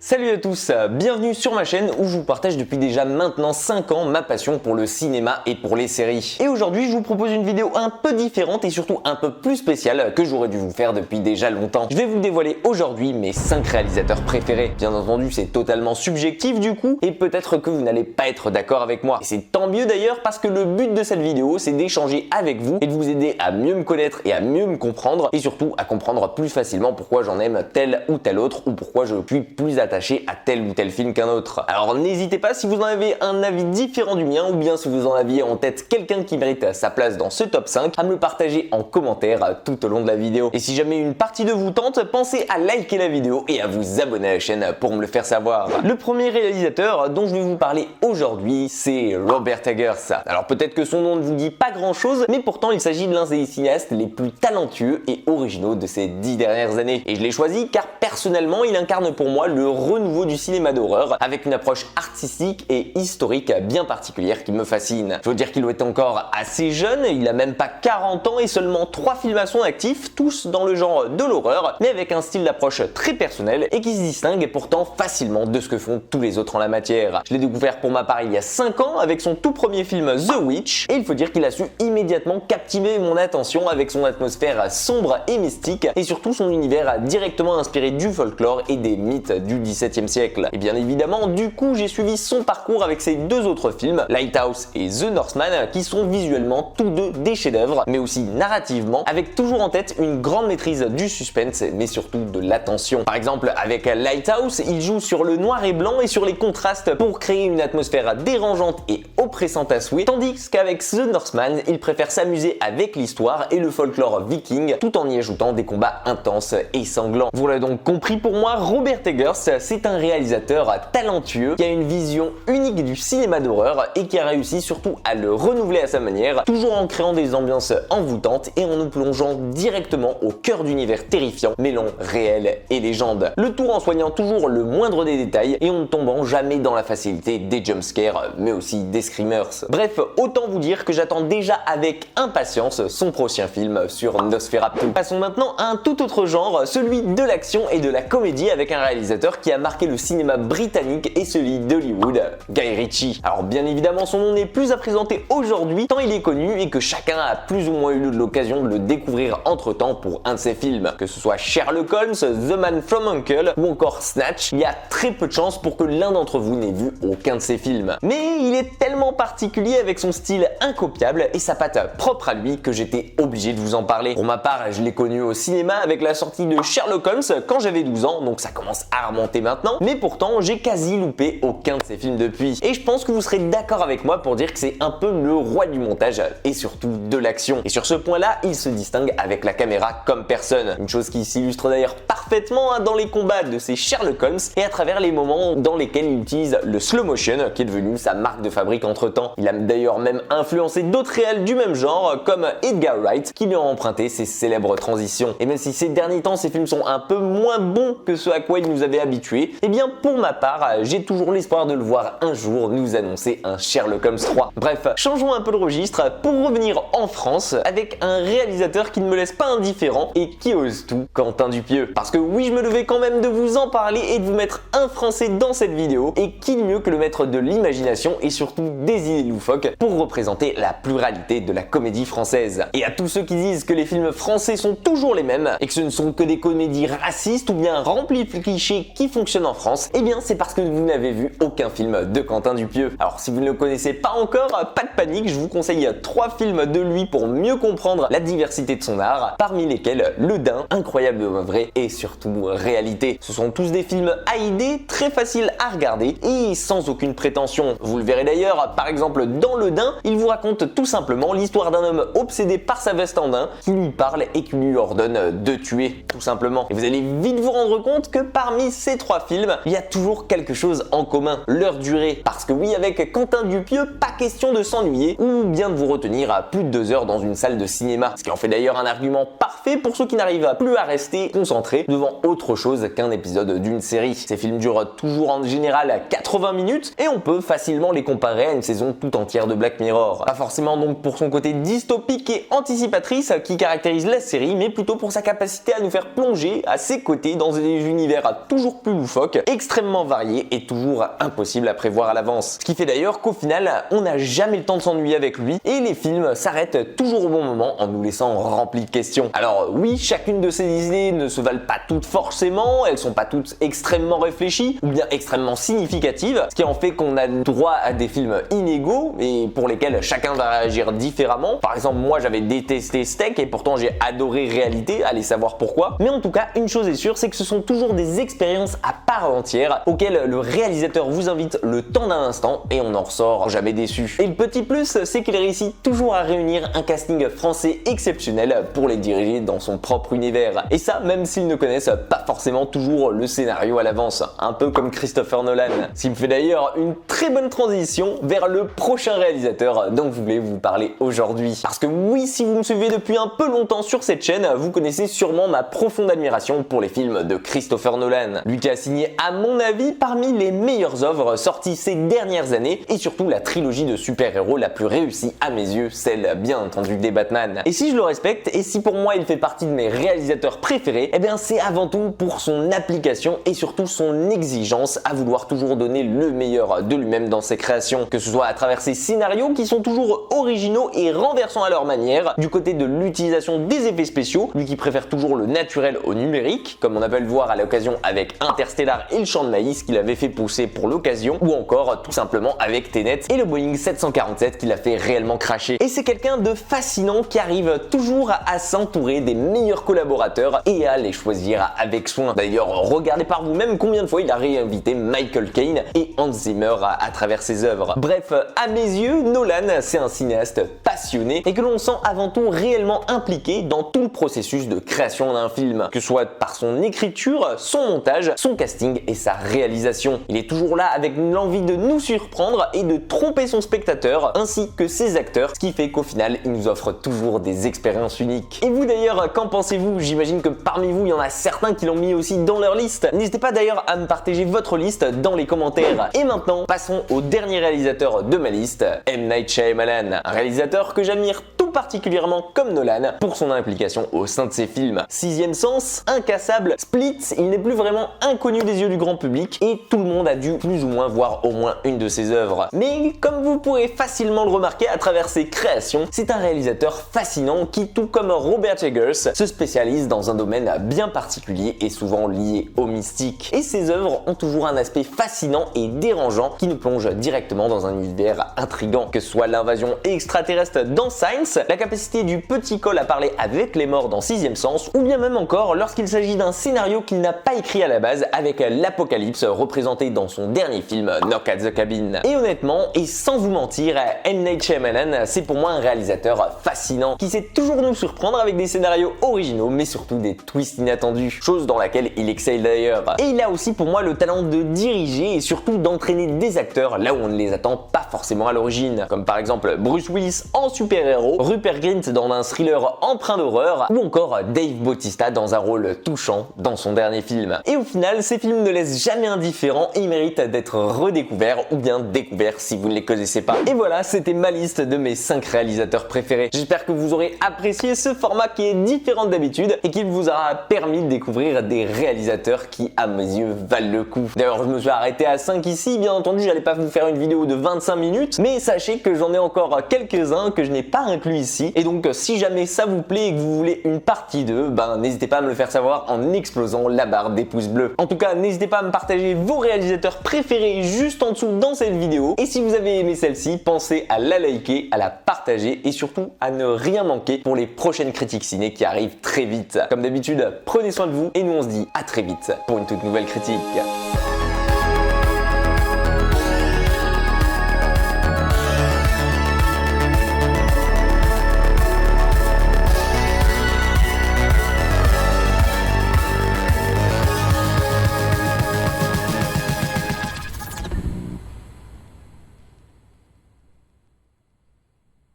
Salut à tous, bienvenue sur ma chaîne où je vous partage depuis déjà maintenant 5 ans ma passion pour le cinéma et pour les séries. Et aujourd'hui je vous propose une vidéo un peu différente et surtout un peu plus spéciale que j'aurais dû vous faire depuis déjà longtemps. Je vais vous dévoiler aujourd'hui mes 5 réalisateurs préférés. Bien entendu c'est totalement subjectif du coup et peut-être que vous n'allez pas être d'accord avec moi. Et c'est tant mieux d'ailleurs parce que le but de cette vidéo c'est d'échanger avec vous et de vous aider à mieux me connaître et à mieux me comprendre et surtout à comprendre plus facilement pourquoi j'en aime tel ou tel autre ou pourquoi je suis plus attaché à tel ou tel film qu'un autre. Alors n'hésitez pas si vous en avez un avis différent du mien ou bien si vous en aviez en tête quelqu'un qui mérite sa place dans ce top 5 à me le partager en commentaire tout au long de la vidéo. Et si jamais une partie de vous tente, pensez à liker la vidéo et à vous abonner à la chaîne pour me le faire savoir. Le premier réalisateur dont je vais vous parler aujourd'hui, c'est Robert Eggers. Alors peut-être que son nom ne vous dit pas grand chose, mais pourtant il s'agit de l'un des cinéastes les plus talentueux et originaux de ces 10 dernières années. Et je l'ai choisi car personnellement il incarne pour moi le renouveau du cinéma d'horreur avec une approche artistique et historique bien particulière qui me fascine. Je veux dire qu'il est encore assez jeune, il a même pas 40 ans et seulement 3 films à son actif, tous dans le genre de l'horreur, mais avec un style d'approche très personnel et qui se distingue pourtant facilement de ce que font tous les autres en la matière. Je l'ai découvert pour ma part il y a 5 ans avec son tout premier film The Witch et il faut dire qu'il a su immédiatement captiver mon attention avec son atmosphère sombre et mystique et surtout son univers directement inspiré du folklore et des mythes du XVIIe siècle. Et bien évidemment, du coup, j'ai suivi son parcours avec ses deux autres films, Lighthouse et The Northman, qui sont visuellement tous deux des chefs-d'œuvre, mais aussi narrativement, avec toujours en tête une grande maîtrise du suspense, mais surtout de l'attention. Par exemple, avec Lighthouse, il joue sur le noir et blanc et sur les contrastes pour créer une atmosphère dérangeante et oppressante à souhait, tandis qu'avec The Northman, il préfère s'amuser avec l'histoire et le folklore viking, tout en y ajoutant des combats intenses et sanglants. Vous l'avez donc compris, pour moi, Robert Eggers, c'est un réalisateur talentueux qui a une vision unique du cinéma d'horreur et qui a réussi surtout à le renouveler à sa manière, toujours en créant des ambiances envoûtantes et en nous plongeant directement au cœur d'univers terrifiants, mêlant réel et légende. Le tout en soignant toujours le moindre des détails et en ne tombant jamais dans la facilité des jumpscares, mais aussi des screamers. Bref, autant vous dire que j'attends déjà avec impatience son prochain film sur Nosferatu. Passons maintenant à un tout autre genre, celui de l'action et de la comédie avec un réalisateur qui a marqué le cinéma britannique et celui d'Hollywood, Guy Ritchie. Alors bien évidemment son nom n'est plus à présenter aujourd'hui tant il est connu et que chacun a plus ou moins eu l'occasion de le découvrir entre temps pour un de ses films. Que ce soit Sherlock Holmes, The Man from U.N.C.L.E. ou encore Snatch, il y a très peu de chances pour que l'un d'entre vous n'ait vu aucun de ces films. Mais il est tellement particulier avec son style incopiable et sa patte propre à lui que j'étais obligé de vous en parler. Pour ma part, je l'ai connu au cinéma avec la sortie de Sherlock Holmes quand j'avais 12 ans, donc ça commence à remonter maintenant, mais pourtant j'ai quasi loupé aucun de ces films depuis. Et je pense que vous serez d'accord avec moi pour dire que c'est un peu le roi du montage et surtout de l'action. Et sur ce point-là, il se distingue avec la caméra comme personne. Une chose qui s'illustre d'ailleurs parfaitement dans les combats de ces Sherlock Holmes et à travers les moments dans lesquels il utilise le slow motion qui est devenu sa marque de fabrique entre temps. Il a d'ailleurs même influencé d'autres réals du même genre comme Edgar Wright qui lui a emprunté ses célèbres transitions. Et même si ces derniers temps ces films sont un peu moins bons que ce à quoi il nous avait habitués, et bien pour ma part, j'ai toujours l'espoir de le voir un jour nous annoncer un Sherlock Holmes 3. Bref, changeons un peu de registre pour revenir en France avec un réalisateur qui ne me laisse pas indifférent et qui ose tout, Quentin Dupieux. Parce que oui, je me devais quand même de vous en parler et de vous mettre un français dans cette vidéo, et qui de mieux que le maître de l'imagination et surtout des idées loufoques pour représenter la pluralité de la comédie française. Et à tous ceux qui disent que les films français sont toujours les mêmes et que ce ne sont que des comédies racistes ou bien remplies de clichés qui fonctionnent en France, eh bien c'est parce que vous n'avez vu aucun film de Quentin Dupieux. Alors si vous ne le connaissez pas encore, pas de panique, je vous conseille 3 films de lui pour mieux comprendre la diversité de son art, parmi lesquels Le Dain, incroyable vrai et surtout Réalité. Ce sont tous des films à idées, très faciles à regarder et sans aucune prétention. Vous le verrez d'ailleurs, par exemple dans Le Dain, il vous raconte tout simplement l'histoire d'un homme obsédé par sa veste en daim qui lui parle et qui lui ordonne de tuer, tout simplement. Et vous allez vite vous rendre compte que parmi ces 3 films, il y a toujours quelque chose en commun, leur durée. Parce que oui, avec Quentin Dupieux, pas question de s'ennuyer ou bien de vous retenir à plus de 2 heures dans une salle de cinéma. Ce qui en fait d'ailleurs un argument parfait pour ceux qui n'arrivent plus à rester concentrés devant autre chose qu'un épisode d'une série. Ces films durent toujours en général 80 minutes et on peut facilement les comparer à une saison tout entière de Black Mirror. Pas forcément donc pour son côté dystopique et anticipatrice qui caractérise la série, mais plutôt pour sa capacité à nous faire plonger à ses côtés dans des univers toujours plus loufoques, extrêmement variés et toujours impossible à prévoir à l'avance. Ce qui fait d'ailleurs qu'au final, on n'a jamais le temps de s'ennuyer avec lui et les films s'arrêtent toujours au bon moment en nous laissant remplis de questions. Alors oui, chacune de ces idées ne se valent pas toutes forcément, elles sont pas toutes extrêmement réfléchies ou bien extrêmement significatives, ce qui en fait qu'on a droit à des films inégaux et pour lesquels chacun va réagir différemment. Par exemple, moi j'avais détesté Steak et pourtant j'ai adoré Réalité, allez savoir pourquoi. Mais en tout cas, une chose est sûre, c'est que ce sont toujours des expériences à part entière auxquelles le réalisateur vous invite le temps d'un instant et on n'en ressort jamais déçu. Et le petit plus, c'est qu'il réussit toujours à réunir un casting français exceptionnel pour les diriger dans son propre univers. Et ça, même s'ils ne connaissent pas forcément toujours le scénario à l'avance, un peu comme Christopher Nolan. Ce qui me fait d'ailleurs une très bonne transition vers le prochain réalisateur dont je voulais vous parler aujourd'hui. Parce que oui, si vous me suivez depuis un peu longtemps sur cette chaîne, vous connaissez sûrement ma profonde admiration pour les films de Christopher Nolan. Lui qui a signé, à mon avis, parmi les meilleures œuvres sorties ces dernières années et surtout la trilogie de super-héros la plus réussie à mes yeux, celle bien entendu des Batman. Et si je le respecte et si pour moi il fait partie de mes réalisateurs préférés, eh bien c'est avant tout pour son application et surtout son exigence à vouloir toujours donner le meilleur de lui-même dans ses créations, que ce soit à travers ses scénarios qui sont toujours originaux et renversants à leur manière, du côté de l'utilisation des effets spéciaux, lui qui préfère toujours le naturel au numérique, comme on a pu le voir à l'occasion avec Interstellar et le champ de maïs qu'il avait fait pousser pour l'occasion, ou encore tout simplement avec Tenet et le Boeing 747 qu'il a fait réellement cracher. Et c'est quelqu'un de fascinant qui arrive toujours à s'entourer des meilleurs collaborateurs et à les choisir avec soin. D'ailleurs, regardez par vous-même combien de fois il a réinvité Michael Caine et Hans Zimmer à travers ses œuvres. Bref, à mes yeux, Nolan, c'est un cinéaste passionné et que l'on sent avant tout réellement impliqué dans tout le processus de création d'un film, que ce soit par son écriture, son montage, son casting et sa réalisation. Il est toujours là avec l'envie de nous surprendre et de tromper son spectateur ainsi que ses acteurs, ce qui fait qu'au final, il nous offre toujours des expériences uniques. Et vous d'ailleurs, qu'en pensez-vous? J'imagine que parmi vous, il y en a certains qui l'ont mis aussi dans leur liste. N'hésitez pas d'ailleurs à me partager votre liste dans les commentaires. Et maintenant, passons au dernier réalisateur de ma liste, M. Night Shyamalan, un réalisateur que j'admire tout particulièrement comme Nolan pour son implication au sein de ses films. Sixième Sens, Incassable, Split, il n'est plus vraiment inconnu des yeux du grand public et tout le monde a dû plus ou moins voir au moins une de ses œuvres. Mais comme vous pourrez facilement le remarquer à travers ses créations, c'est un réalisateur fascinant qui, tout comme Robert Eggers, se spécialise dans un domaine bien particulier et souvent lié au mystique. Et ses œuvres ont toujours un aspect fascinant et dérangeant qui nous plonge directement dans un univers intrigant, que ce soit l'invasion extraterrestre dans Science, la capacité du petit Cole à parler avec les morts dans Sixième Sens, ou bien même encore lorsqu'il s'agit d'un scénario qu'il n'a pas écrit à la base avec l'apocalypse représenté dans son dernier film Knock at the Cabin. Et honnêtement, et sans vous mentir, M. Night Shyamalan, c'est pour moi un réalisateur fascinant qui sait toujours nous surprendre avec des scénarios originaux mais surtout des twists inattendus, chose dans laquelle il excelle d'ailleurs. Et il a aussi pour moi le talent de diriger et surtout d'entraîner des acteurs là où on ne les attend pas forcément à l'origine, comme par exemple Bruce Willis en super-héros, Rupert Grint dans un thriller empreint d'horreur ou encore Dave Bautista dans un rôle touchant dans son dernier film. Et au final, ces films ne laissent jamais indifférent et méritent d'être redécouverts ou bien découverts si vous ne les connaissez pas. Et voilà, c'était ma liste de mes 5 réalisateurs préférés. J'espère que vous aurez apprécié ce format qui est différent d'habitude et qu'il vous aura permis de découvrir des réalisateurs qui, à mes yeux, valent le coup. D'ailleurs, je me suis arrêté à 5 ici, bien entendu, j'allais pas vous faire une vidéo de 25 minutes, mais sachez que j'en ai encore quelques-uns que je n'ai pas inclus ici. Et donc, si jamais ça vous plaît et que vous voulez une partie 2, n'hésitez pas à me le faire savoir en explosant la barre des pouces bleus. En tout cas, n'hésitez pas à me partager vos réalisateurs préférés juste en dessous dans cette vidéo. Et si vous avez aimé celle-ci, pensez à la liker, à la partager et surtout à ne rien manquer pour les prochaines critiques ciné qui arrivent très vite. Comme d'habitude, prenez soin de vous et nous on se dit à très vite pour une toute nouvelle critique.